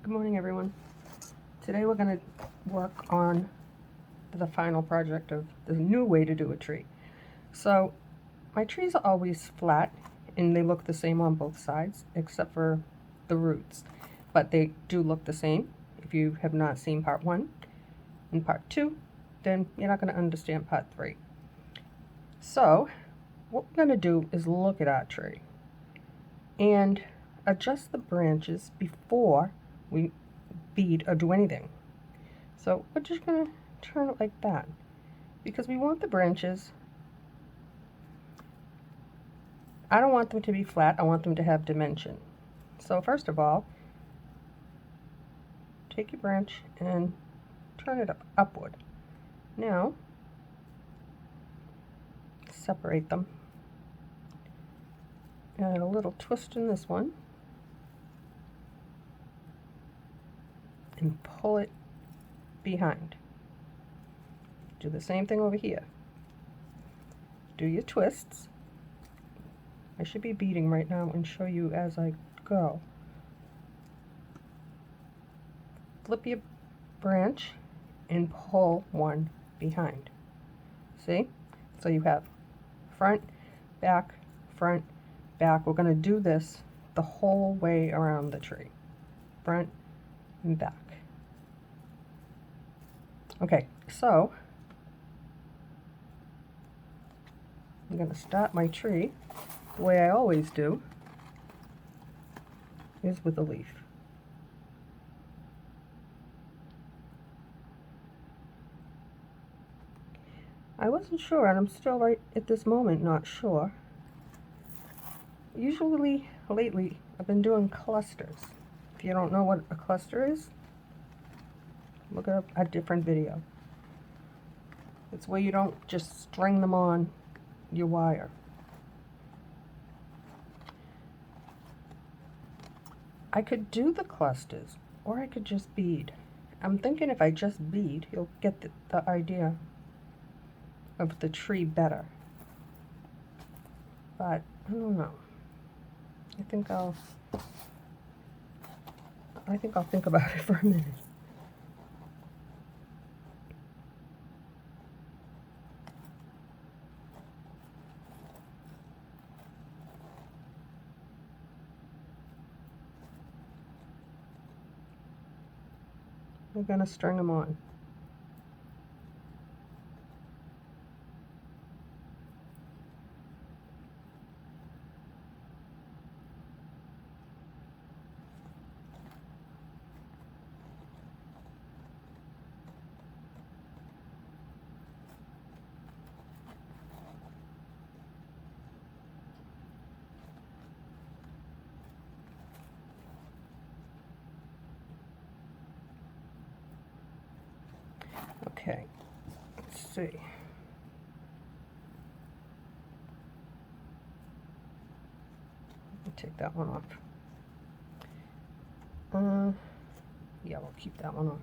Good morning, everyone. Today we're going to work on the final project of the new way to do a tree. So my trees are always flat and they look the same on both sides except for the roots, but they do look the same. If you have not seen part 1 and part 2, then you're not going to understand part 3. So what we're going to do is look at our tree and adjust the branches before we bead or do anything. So we're just going to turn it like that because we want the branches, I don't want them to be flat, I want them to have dimension. So first of all, take your branch and turn it upward. Now separate them, add a little twist in this one and pull it behind. Do the same thing over here. Do your twists. I should be beading right now and show you as I go. Flip your branch and pull one behind. See? So you have front, back, front, back. We're going to do this the whole way around the tree. Front and back. Okay, so I'm going to start my tree the way I always do, is with a leaf. I wasn't sure, and I'm still right at this moment not sure. Usually, lately, I've been doing clusters. If you don't know what a cluster is, look up a different video. It's where you don't just string them on your wire. I could do the clusters, or I could just bead. I'm thinking if I just bead, you'll get the idea of the tree better. But I don't know. I think I'll think about it for a minute. We're going to string them on. Okay, let's see. Let me take that one off. Yeah, we'll keep that one on.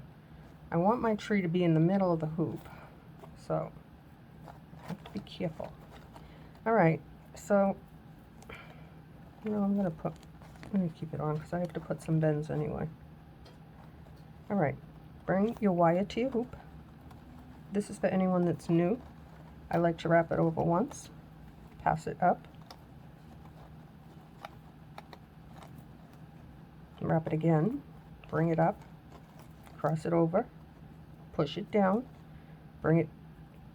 I want my tree to be in the middle of the hoop, so I have to be careful. All right, so I'm gonna keep it on because I have to put some bends anyway. All right, bring your wire to your hoop. This is for anyone that's new. I like to wrap it over once, pass it up, wrap it again, bring it up, cross it over, push it down, bring it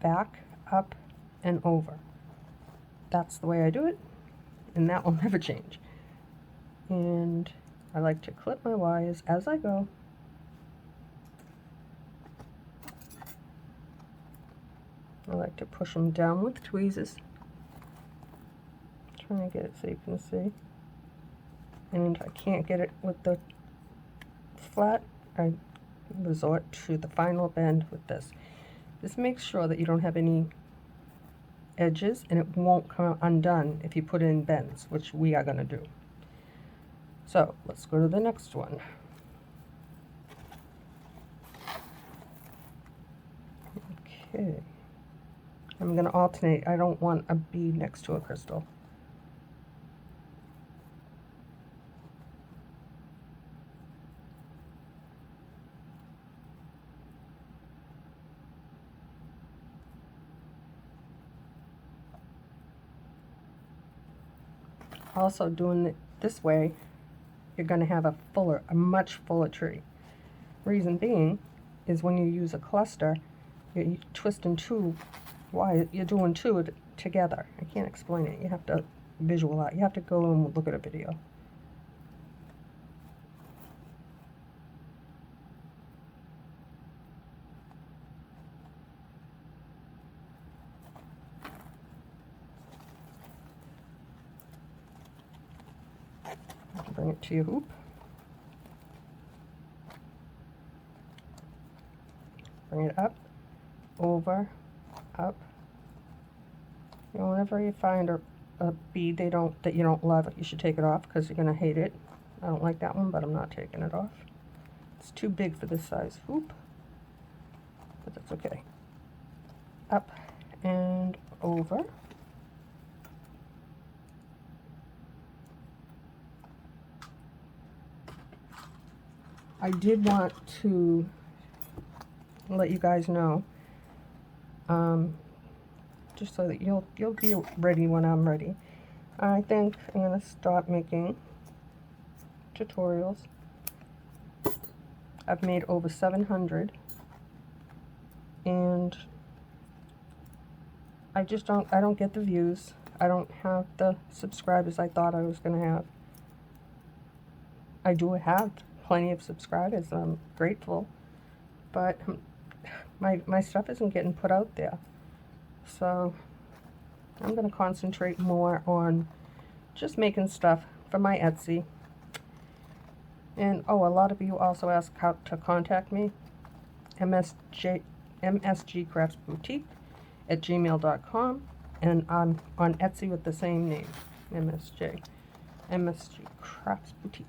back, up, and over. That's the way I do it, and that will never change. And I like to clip my wires as I go. I like to push them down with tweezers. Trying to get it so you can see. And I can't get it with the flat, I resort to the final bend with this. This makes sure that you don't have any edges and it won't come undone if you put in bends, which we are going to do. So let's go to the next one. Okay. I'm going to alternate. I don't want a bead next to a crystal. Also, doing it this way, you're going to have a much fuller tree. Reason being is when you use a cluster, you're twisting two. Why you're doing two together? I can't explain it. You have to visualize. You have to go and look at a video. Bring it to your hoop. Bring it up, over, up. You know, whenever you find a bead that you don't love, you should take it off because you're gonna hate it. I don't like that one, but I'm not taking it off. It's too big for this size hoop, but that's okay. Up and over. I did want to let you guys know, just so that you'll be ready when I'm ready. I think I'm gonna stop making tutorials. I've made over 700, and I don't get the views. I don't have the subscribers I thought I was gonna have. I do have plenty of subscribers, and I'm grateful, but my stuff isn't getting put out there. So I'm going to concentrate more on just making stuff for my Etsy. And oh, a lot of you also ask how to contact me. msgcraftsboutique@gmail.com, and I'm on Etsy with the same name, MSG Crafts Boutique.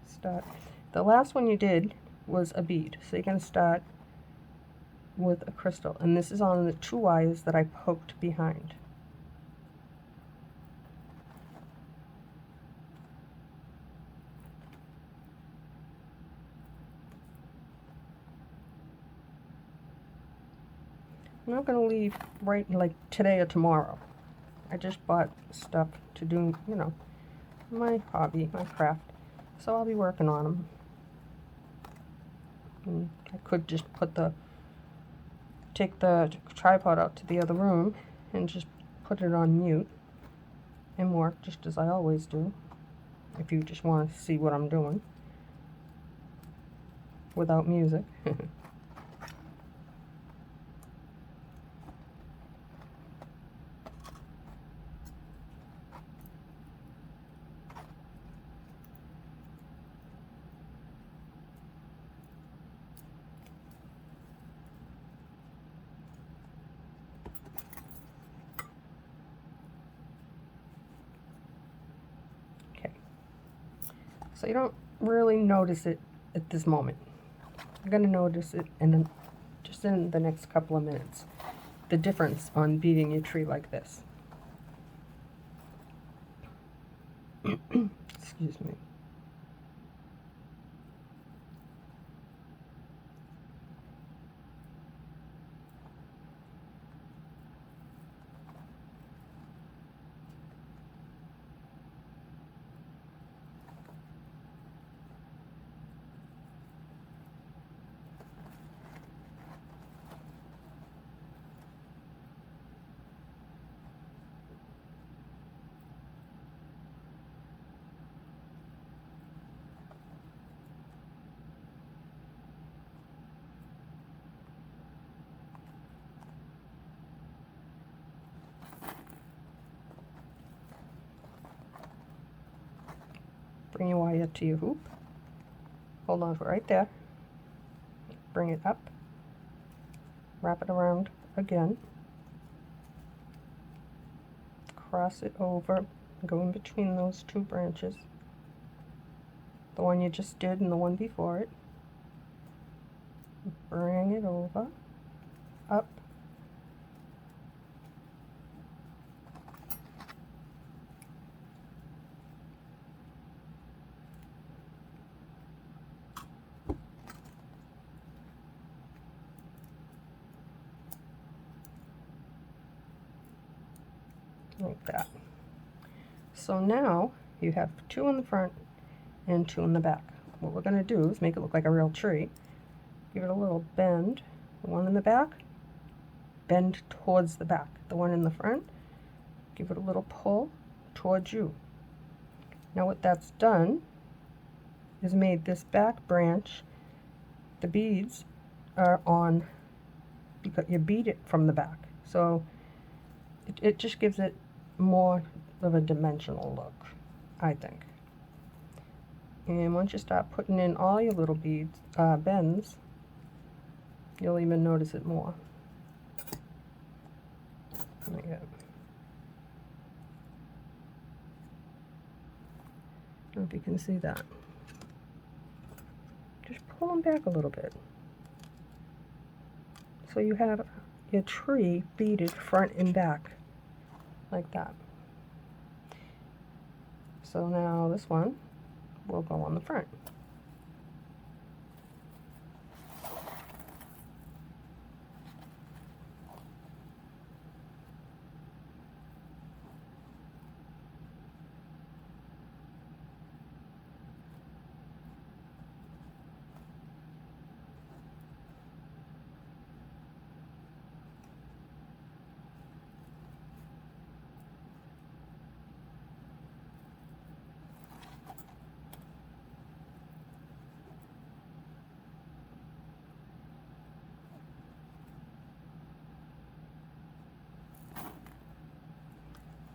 Start. The last one you did was a bead, so you're going to start with a crystal, and this is on the 2 wires that I poked behind. I'm not going to leave right like today or tomorrow. I just bought stuff to do, you know, my hobby, my craft, so I'll be working on them. And I could just take the tripod out to the other room and just put it on mute and work just as I always do, if you just want to see what I'm doing without music. So you don't really notice it at this moment. You're going to notice it just in the next couple of minutes, the difference on beading your tree like this. Excuse me. Bring your wire to your hoop. Hold on for right there. Bring it up. Wrap it around again. Cross it over. Go in between those 2 branches. The one you just did and the one before it. Bring it over. Up. that. So now you have 2 in the front and 2 in the back. What we're going to do is make it look like a real tree. Give it a little bend. The one in the back, bend towards the back. The one in the front, give it a little pull towards you. Now what that's done is made this back branch, the beads are on, because you bead it from the back. So it just gives it more of a dimensional look, I think. And once you start putting in all your little beads, bends, you'll even notice it more. Like that. I don't know if you can see that. Just pull them back a little bit. So you have your tree beaded front and back, like that. So now this one will go on the front.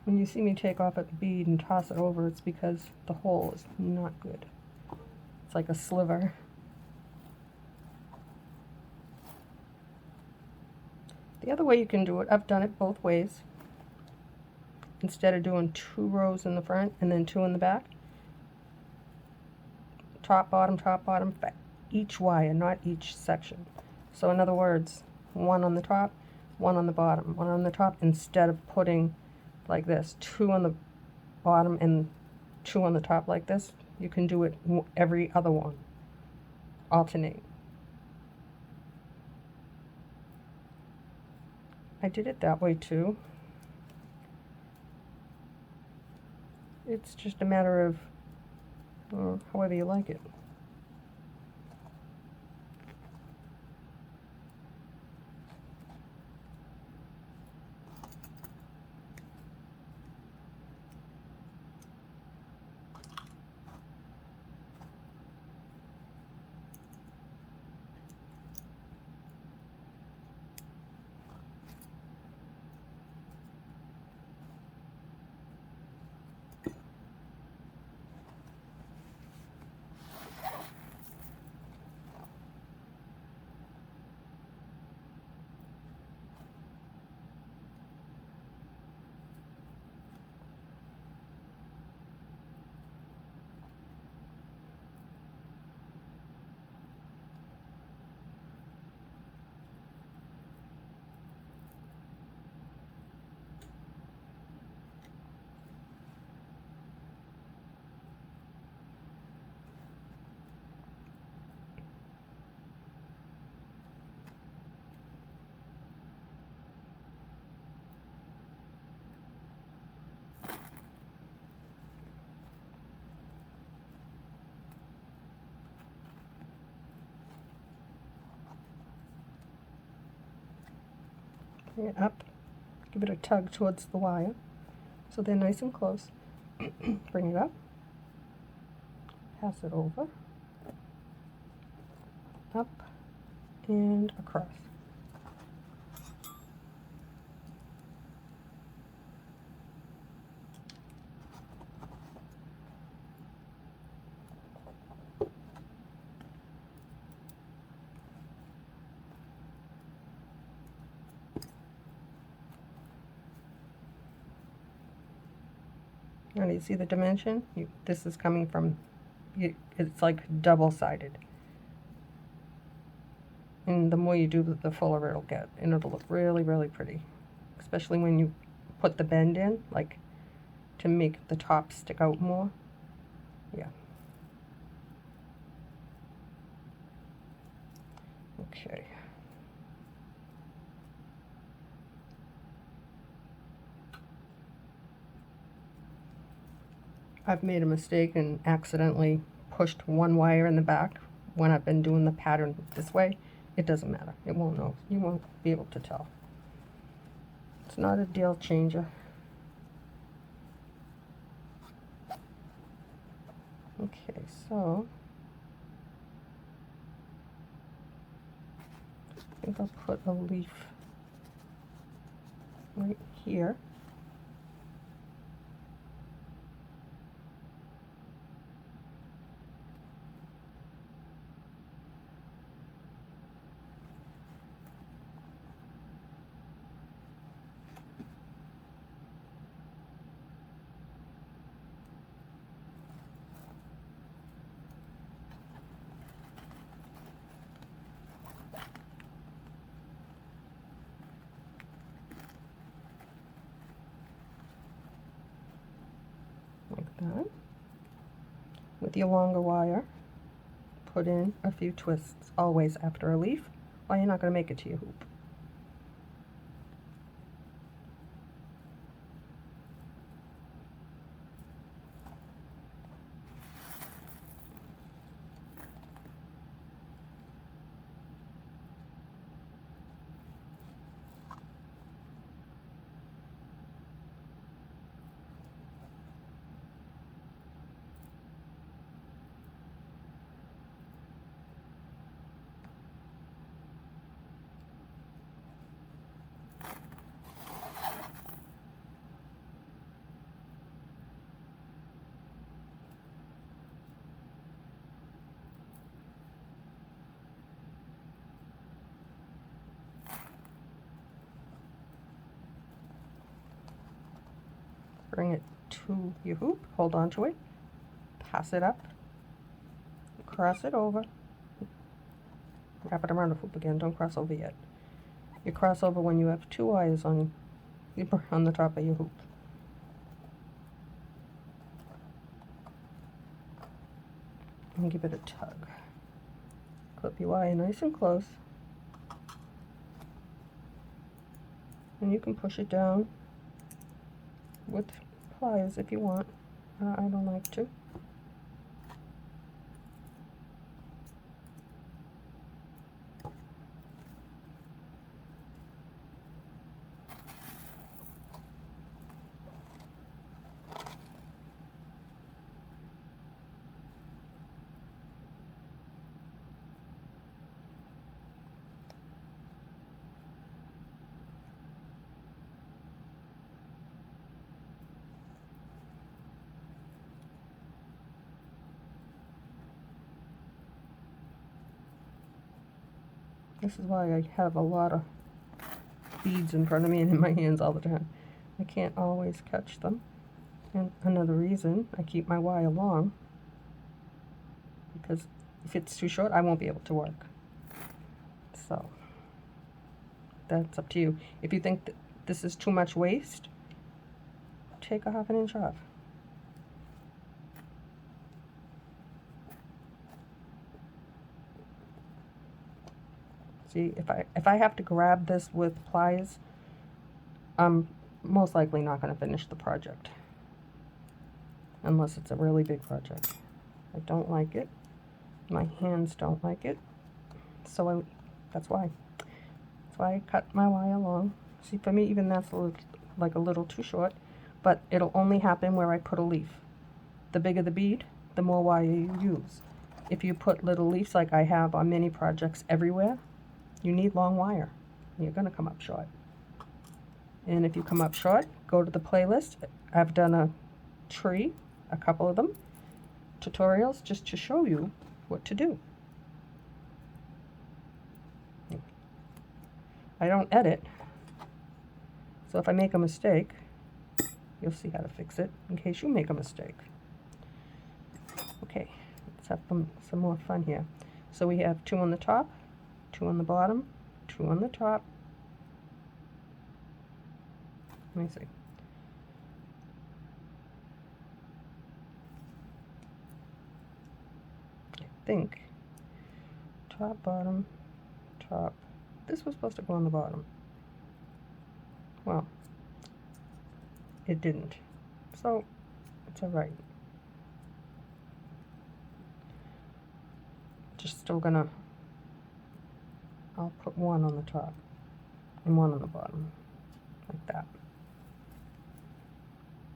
When you see me take off at the bead and toss it over, it's because the hole is not good. It's like a sliver. The other way you can do it, I've done it both ways. Instead of doing 2 rows in the front and then 2 in the back, top, bottom, for each wire, not each section. So in other words, 1 on the top, 1 on the bottom, 1 on the top, instead of putting like this, 2 on the bottom and 2 on the top like this, you can do it every other one. Alternate. I did it that way too. It's just a matter of however you like it. Bring it up, give it a tug towards the wire so they're nice and close. Bring it up, pass it over, up and across. Now you see the dimension? This is coming from, it's like double-sided. And the more you do, the fuller it'll get. And it'll look really, really pretty. Especially when you put the bend in, like to make the top stick out more. Yeah. Okay. I've made a mistake and accidentally pushed one wire in the back when I've been doing the pattern this way. It doesn't matter. It won't know. You won't be able to tell. It's not a deal changer. Okay, so I think I'll put a leaf right here. Like that. With your longer wire, put in a few twists, always after a leaf, or you're not going to make it to your hoop. Bring it to your hoop, hold on to it, pass it up, cross it over, wrap it around the hoop again, don't cross over yet. You cross over when you have two wires on the top of your hoop. And give it a tug. Clip your wire nice and close. And you can push it down with pliers if you want. I don't like to. This is why I have a lot of beads in front of me and in my hands all the time. I can't always catch them. And another reason I keep my wire long, because if it's too short, I won't be able to work. So that's up to you. If you think that this is too much waste, take a ½ inch off. See, if I have to grab this with pliers, I'm most likely not going to finish the project. Unless it's a really big project. I don't like it. My hands don't like it. So that's why. That's why I cut my wire long. See, for me, even that's like a little too short. But it'll only happen where I put a leaf. The bigger the bead, the more wire you use. If you put little leaves like I have on many projects everywhere, you need long wire. You're going to come up short. And if you come up short, go to the playlist. I've done a tree, a couple of them, tutorials just to show you what to do. I don't edit, so if I make a mistake, you'll see how to fix it in case you make a mistake. Okay, let's have some more fun here. So we have 2 on the top, 2 on the bottom, 2 on the top. Let me see. I think top, bottom, top. This was supposed to go on the bottom. Well, it didn't. So it's all right. still gonna, I'll put one on the top and one on the bottom, like that.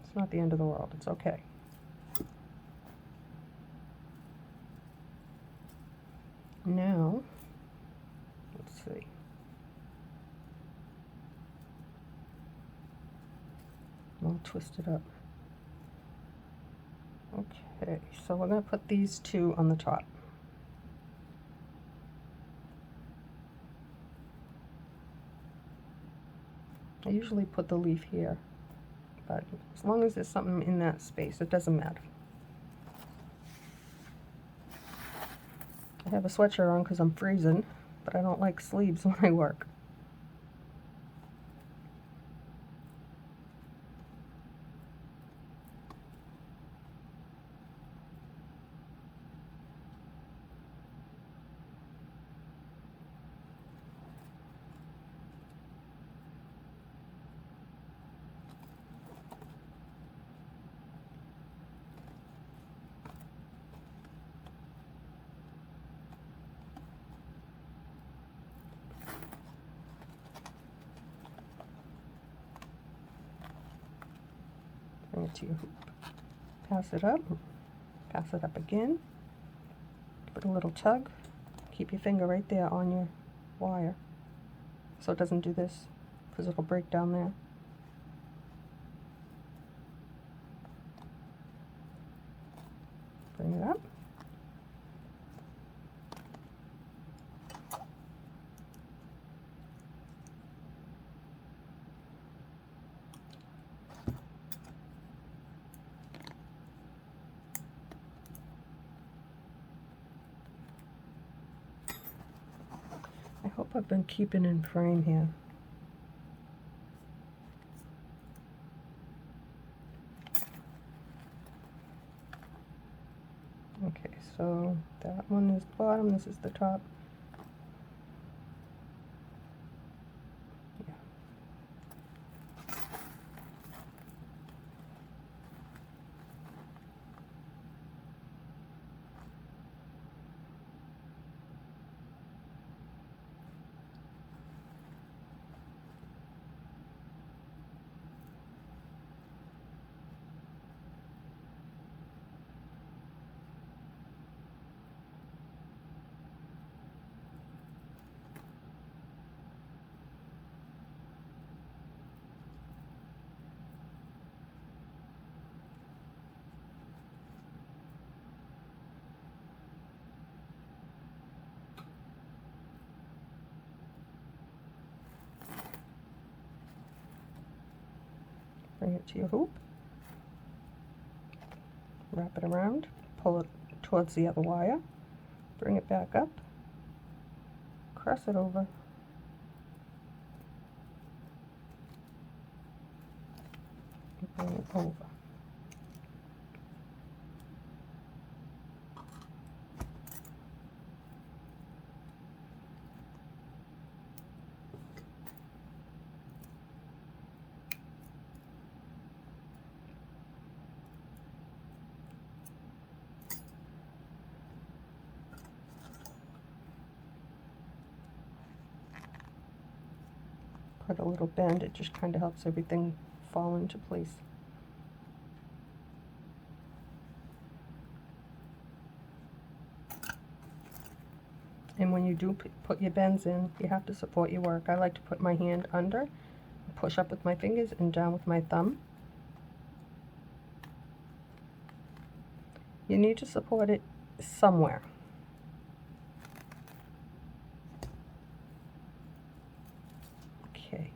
It's not the end of the world, it's okay. Now, let's see. I'll twist it up. Okay, so we're going to put these two on the top. I usually put the leaf here, but as long as there's something in that space, it doesn't matter. I have a sweatshirt on because I'm freezing, but I don't like sleeves when I work. Bring it to your hoop. Pass it up again. Put a little tug. Keep your finger right there on your wire so it doesn't do this, because it'll break down there. Bring it up. I hope I've been keeping in frame here. Okay, so that one is the bottom, this is the top. Yeah. Bring it to your hoop, wrap it around, pull it towards the other wire, bring it back up, cross it over, and bring it over. Put a little bend, it just kind of helps everything fall into place. And when you do put your bends in, you have to support your work. I like to put my hand under, push up with my fingers and down with my thumb. You need to support it somewhere. Okay.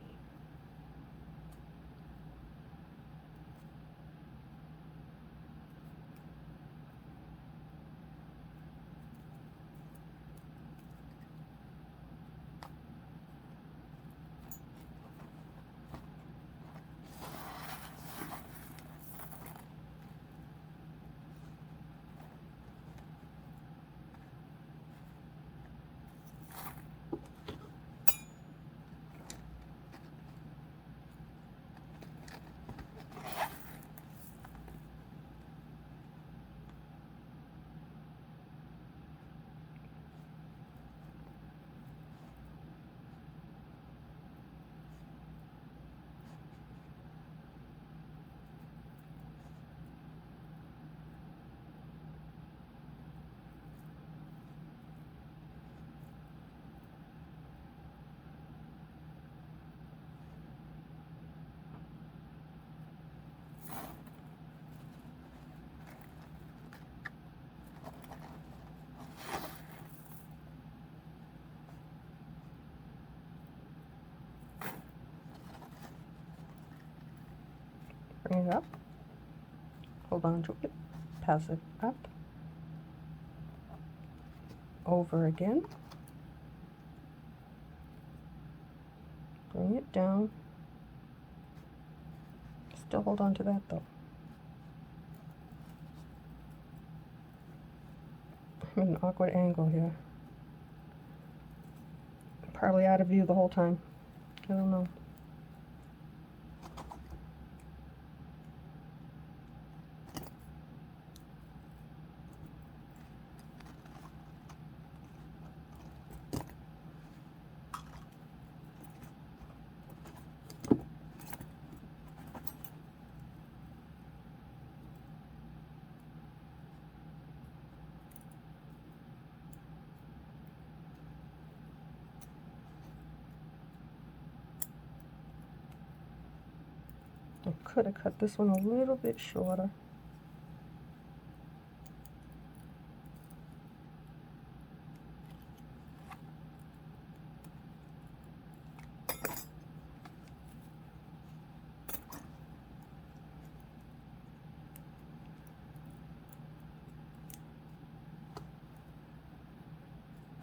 bring it up, hold on to it, pass it up, over again, bring it down, still hold on to that though. I'm at an awkward angle here. Probably out of view the whole time. I don't know. I could have cut this one a little bit shorter.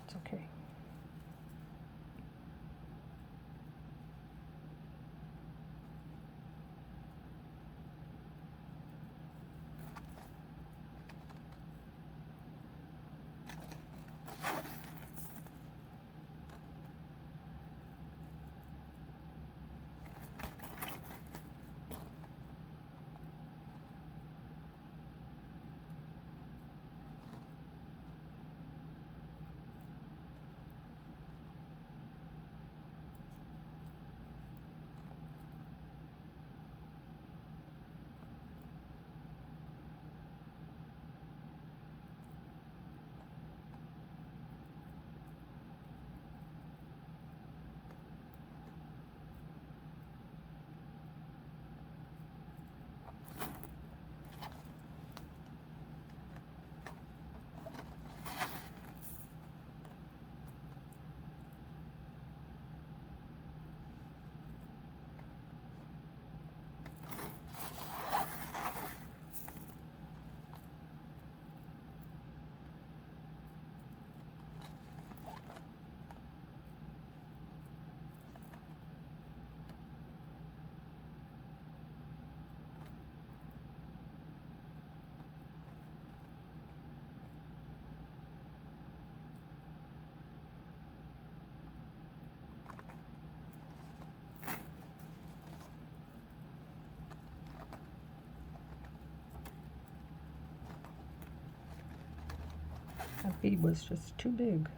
It's okay. That bead was just too big.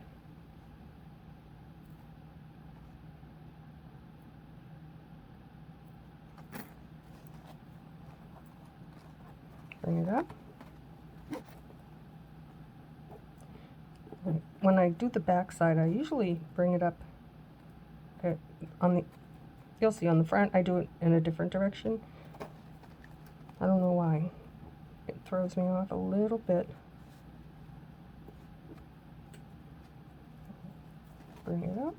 Bring it up. When I do the back side, I usually bring it up on the, you'll see on the front, I do it in a different direction. I don't know why. It throws me off a little bit. Bring it up.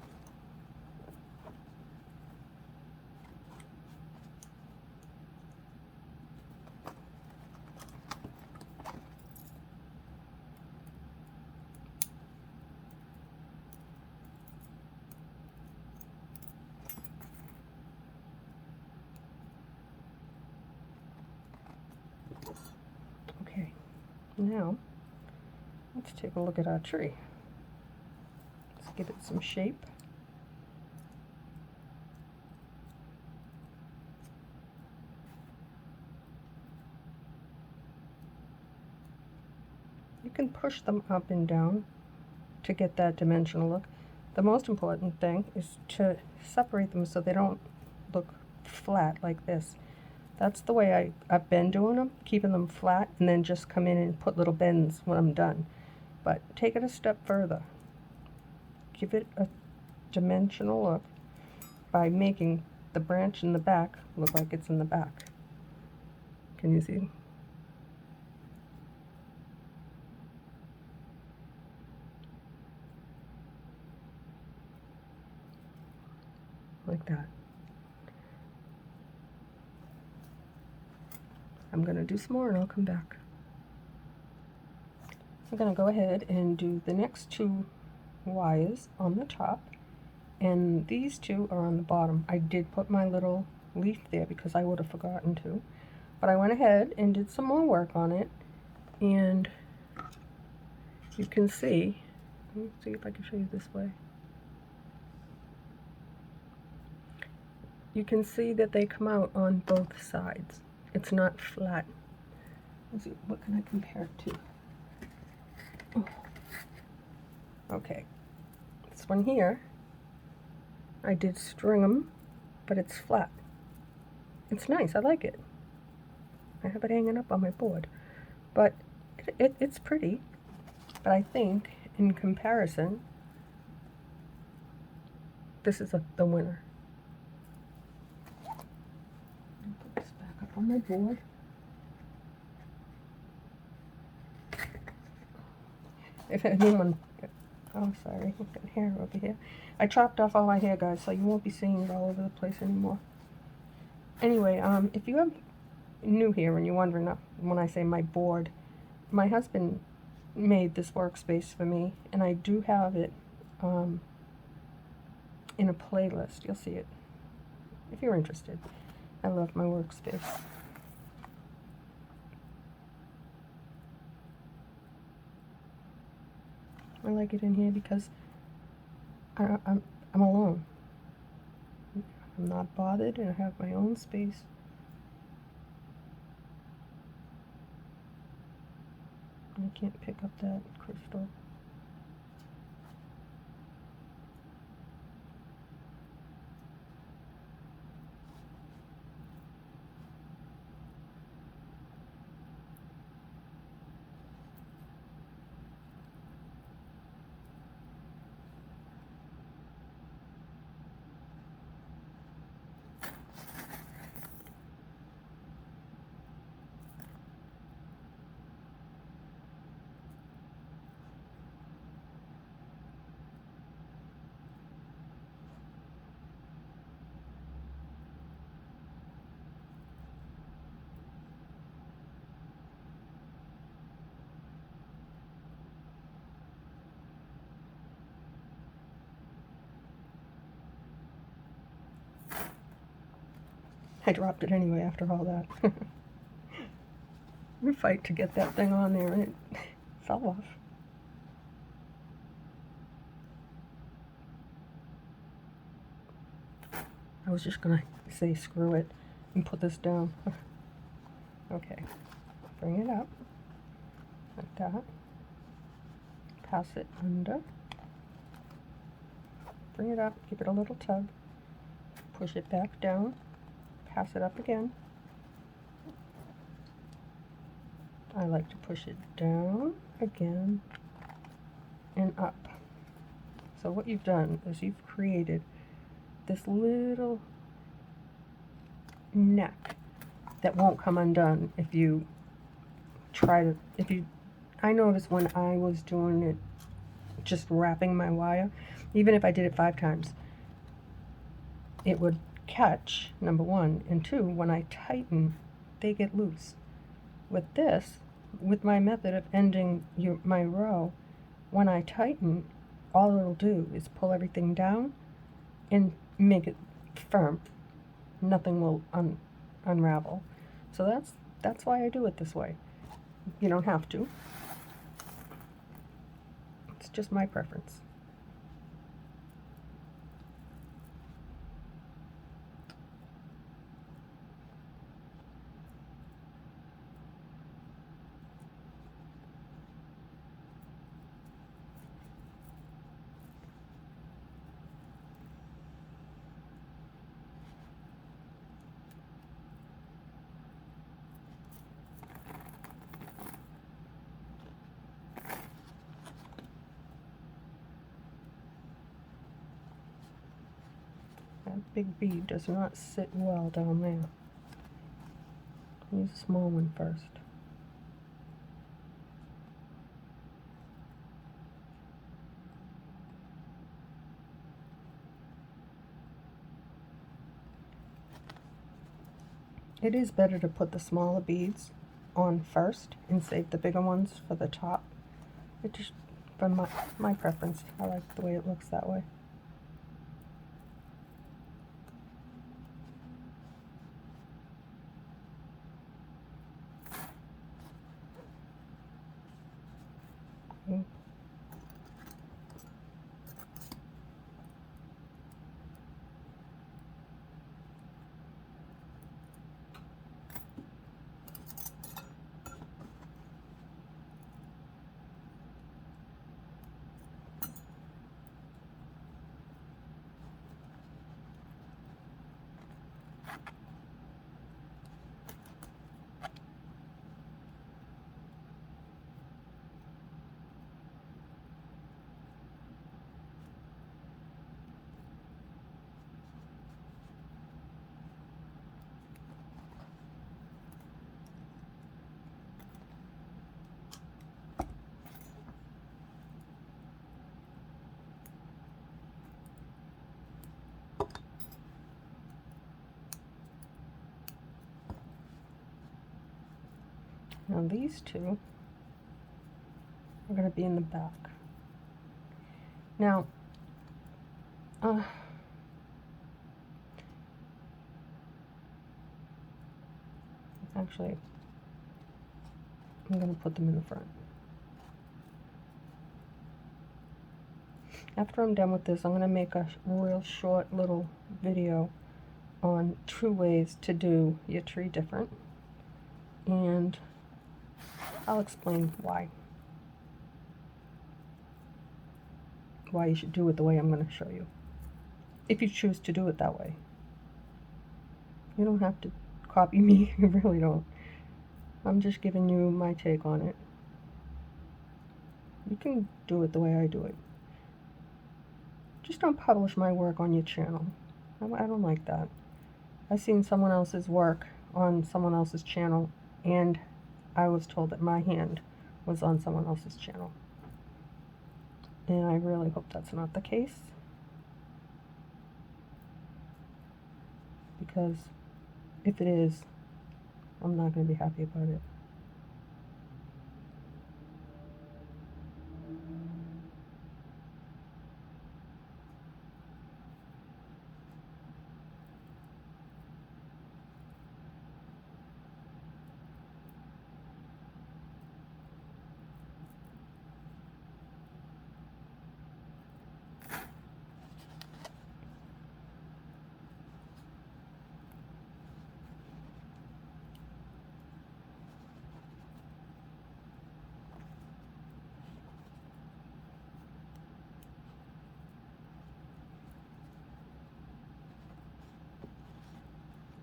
Okay, now let's take a look at our tree. Let's give it some shape. You can push them up and down to get that dimensional look. The most important thing is to separate them so they don't look flat like this. That's the way I've been doing them, keeping them flat, and then just come in and put little bends when I'm done. But take it a step further. Give it a dimensional look by making the branch in the back look like it's in the back. Can you see? Like that. I'm going to do some more and I'll come back. I'm going to go ahead and do the next 2 wires on the top, and these 2 are on the bottom. I did put my little leaf there because I would have forgotten to, but I went ahead and did some more work on it, and you can see, let me see if I can show you this way. You can see that they come out on both sides. It's not flat. Let's see, what can I compare it to? Oh. Okay, this one here, I did string them, but it's flat. It's nice, I like it. I have it hanging up on my board, but it's pretty. But I think, in comparison, this is the winner. Put this back up on my board. If anyone, oh sorry, I've got hair over here. I chopped off all my hair, guys, so you won't be seeing it all over the place anymore. Anyway, if you have new here and you're wondering when I say my board, my husband made this workspace for me, and I do have it in a playlist. You'll see it if you're interested. I love my workspace. I like it in here because I'm alone. I'm not bothered, and I have my own space. I can't pick up that crystal. I dropped it anyway after all that. We fight to get that thing on there, and it fell off. I was just gonna say screw it and put this down. Okay, bring it up like that. Pass it under. Bring it up, give it a little tug. Push it back down. Pass it up again. I like to push it down again and up. So what you've done is you've created this little neck that won't come undone if you try to, I noticed when I was doing it, just wrapping my wire, even if I did it 5 times, it would catch, number 1, and 2, when I tighten, they get loose. With this, with my method of ending my row, when I tighten, all it'll do is pull everything down and make it firm. Nothing will unravel. So that's why I do it this way. You don't have to. It's just my preference. That big bead does not sit well down there. Use a small one first. It is better to put the smaller beads on first and save the bigger ones for the top. It just, for my preference, I like the way it looks that way. Okay. Now these two are going to be in the back. Now, actually, I'm going to put them in the front. After I'm done with this, I'm going to make a real short little video on 2 ways to do your tree different, and I'll explain why you should do it the way I'm going to show you, if you choose to do it that way. You don't have to copy me, you really don't. I'm just giving you my take on it. You can do it the way I do it. Just don't publish my work on your channel. I don't like that. I've seen someone else's work on someone else's channel, and I was told that my hand was on someone else's channel. And I really hope that's not the case, because if it is, I'm not going to be happy about it.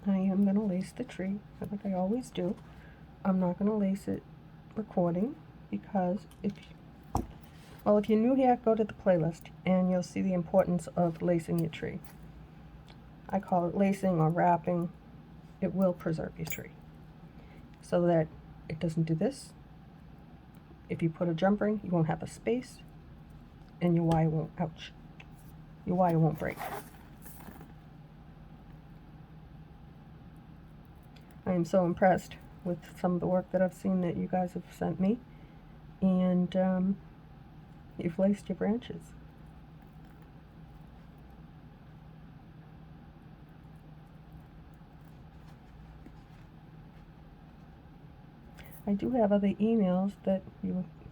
I am going to lace the tree, like I always do. I'm not going to lace it recording, because if you're new here, go to the playlist and you'll see the importance of lacing your tree. I call it lacing or wrapping. It will preserve your tree so that it doesn't do this. If you put a jump ring, you won't have a space, and your wire won't, your wire won't break. I am so impressed with some of the work that I've seen that you guys have sent me, and you've laced your branches. I do have other emails that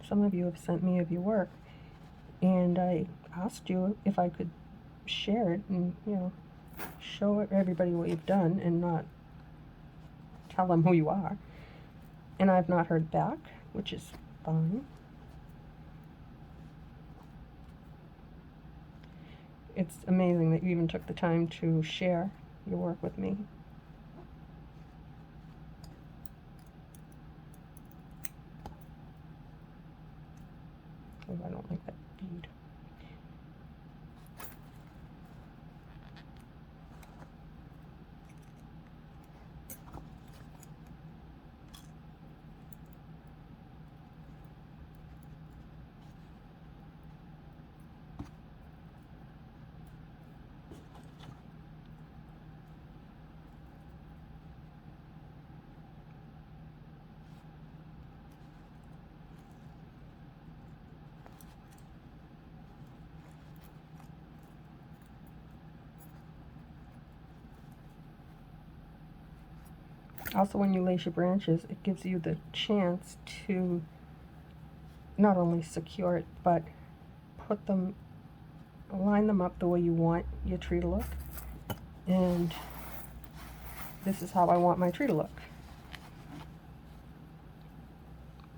some of you have sent me of your work, and I asked you if I could share it and, show everybody what you've done and not tell them who you are. And I've not heard back, which is fine. It's amazing that you even took the time to share your work with me. Oh, I don't like that bead. Also, when you lace your branches, it gives you the chance to not only secure it, but line them up the way you want your tree to look. And this is how I want my tree to look.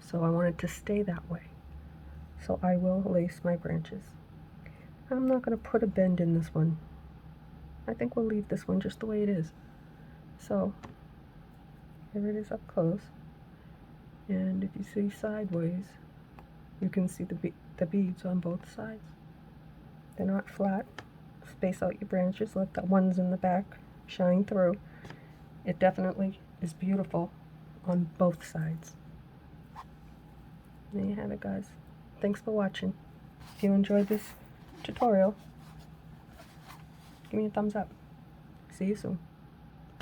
So I want it to stay that way. So I will lace my branches. I'm not going to put a bend in this one. I think we'll leave this one just the way it is. So here it is up close. And if you see sideways, you can see the beads on both sides. They're not flat. Space out your branches, let the ones in the back shine through. It definitely is beautiful on both sides. There you have it, guys. Thanks for watching. If you enjoyed this tutorial, give me a thumbs up. See you soon.